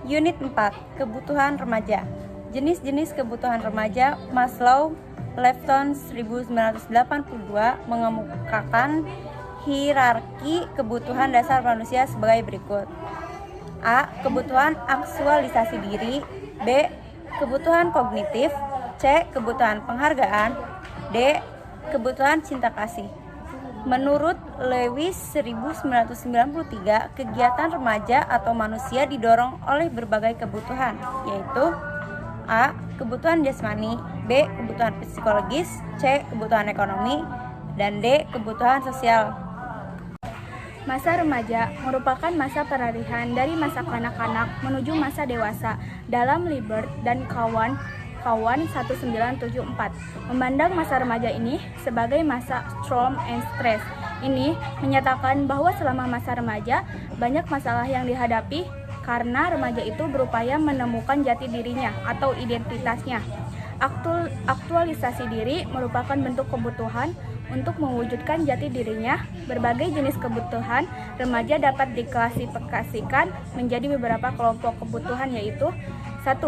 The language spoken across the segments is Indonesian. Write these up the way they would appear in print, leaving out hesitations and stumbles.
Unit 4, Kebutuhan Remaja. Jenis-jenis kebutuhan remaja. Maslow, Levton 1982 mengemukakan hierarki kebutuhan dasar manusia sebagai berikut. A. Kebutuhan aktualisasi diri. B. Kebutuhan kognitif. C. Kebutuhan penghargaan. D. Kebutuhan cinta kasih. Menurut Lewis 1993, kegiatan remaja atau manusia didorong oleh berbagai kebutuhan, yaitu A. Kebutuhan jasmani, B. Kebutuhan psikologis, C. Kebutuhan ekonomi, dan D. Kebutuhan sosial. Masa remaja merupakan masa peralihan dari masa kanak-kanak menuju masa dewasa dalam Libert dan kawan 1974 memandang masa remaja ini sebagai masa storm and stress. Ini menyatakan bahwa selama masa remaja banyak masalah yang dihadapi karena remaja itu berupaya menemukan jati dirinya atau identitasnya. Aktualisasi diri merupakan bentuk kebutuhan untuk mewujudkan jati dirinya. Berbagai jenis kebutuhan remaja dapat diklasifikasikan menjadi beberapa kelompok kebutuhan, yaitu 1.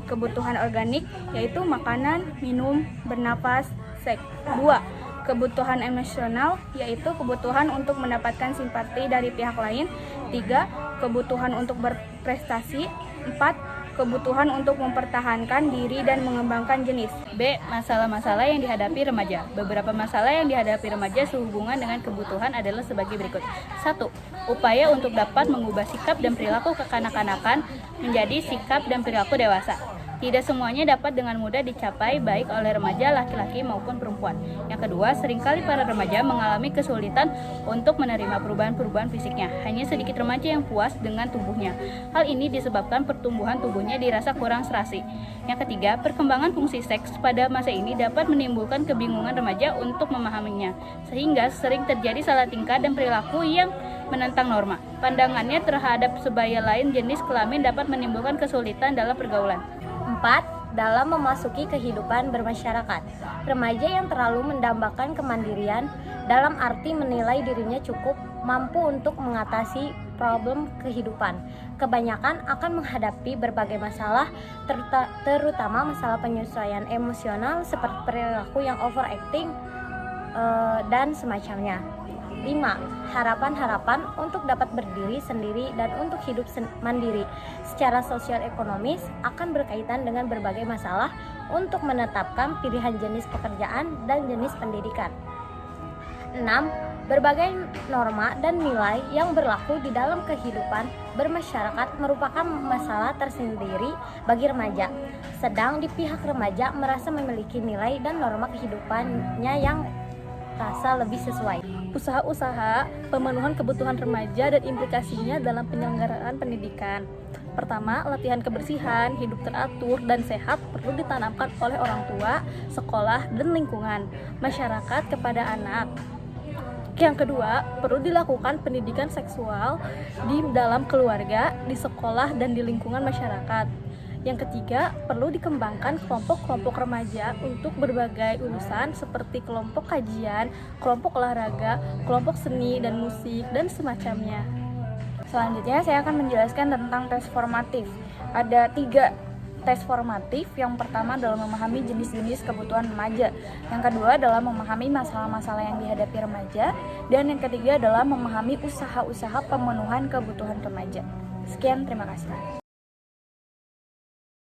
Kebutuhan organik, yaitu makanan, minum, bernapas, seks. 2. Kebutuhan emosional, yaitu kebutuhan untuk mendapatkan simpati dari pihak lain. 3. Kebutuhan untuk berprestasi. 4. Kebutuhan untuk mempertahankan diri dan mengembangkan jenis. B. Masalah-masalah yang dihadapi remaja. Beberapa masalah yang dihadapi remaja sehubungan dengan kebutuhan adalah sebagai berikut. 1. Upaya untuk dapat mengubah sikap dan perilaku kekanak-kanakan menjadi sikap dan perilaku dewasa. Tidak semuanya dapat dengan mudah dicapai baik oleh remaja laki-laki maupun perempuan. Yang kedua, seringkali para remaja mengalami kesulitan untuk menerima perubahan-perubahan fisiknya. Hanya sedikit remaja yang puas dengan tubuhnya. Hal ini disebabkan pertumbuhan tubuhnya dirasa kurang serasi. Yang ketiga, perkembangan fungsi seks pada masa ini dapat menimbulkan kebingungan remaja untuk memahaminya, sehingga sering terjadi salah tingkah dan perilaku yang menentang norma. Pandangannya terhadap sebaya lain jenis kelamin dapat menimbulkan kesulitan dalam pergaulan. 4. Dalam memasuki kehidupan bermasyarakat. Remaja yang terlalu mendambakan kemandirian dalam arti menilai dirinya cukup mampu untuk mengatasi problem kehidupan. Kebanyakan akan menghadapi berbagai masalah, terutama masalah penyesuaian emosional seperti perilaku yang overacting dan semacamnya. 5. Harapan-harapan untuk dapat berdiri sendiri dan untuk hidup mandiri secara sosial ekonomis akan berkaitan dengan berbagai masalah untuk menetapkan pilihan jenis pekerjaan dan jenis pendidikan. 6. Berbagai norma dan nilai yang berlaku di dalam kehidupan bermasyarakat merupakan masalah tersendiri bagi remaja. Sedang di pihak remaja merasa memiliki nilai dan norma kehidupannya yang rasa lebih sesuai. Usaha-usaha pemenuhan kebutuhan remaja dan implikasinya dalam penyelenggaraan pendidikan. Pertama, latihan kebersihan, hidup teratur dan sehat perlu ditanamkan oleh orang tua, sekolah, dan lingkungan masyarakat kepada anak. Yang kedua, perlu dilakukan pendidikan seksual di dalam keluarga, di sekolah, dan di lingkungan masyarakat. Yang ketiga, perlu dikembangkan kelompok-kelompok remaja untuk berbagai urusan seperti kelompok kajian, kelompok olahraga, kelompok seni dan musik, dan semacamnya. Selanjutnya saya akan menjelaskan tentang tes formatif. Ada 3 tes formatif. Yang pertama adalah memahami jenis-jenis kebutuhan remaja. Yang kedua adalah memahami masalah-masalah yang dihadapi remaja. Dan yang ketiga adalah memahami usaha-usaha pemenuhan kebutuhan remaja. Sekian, terima kasih.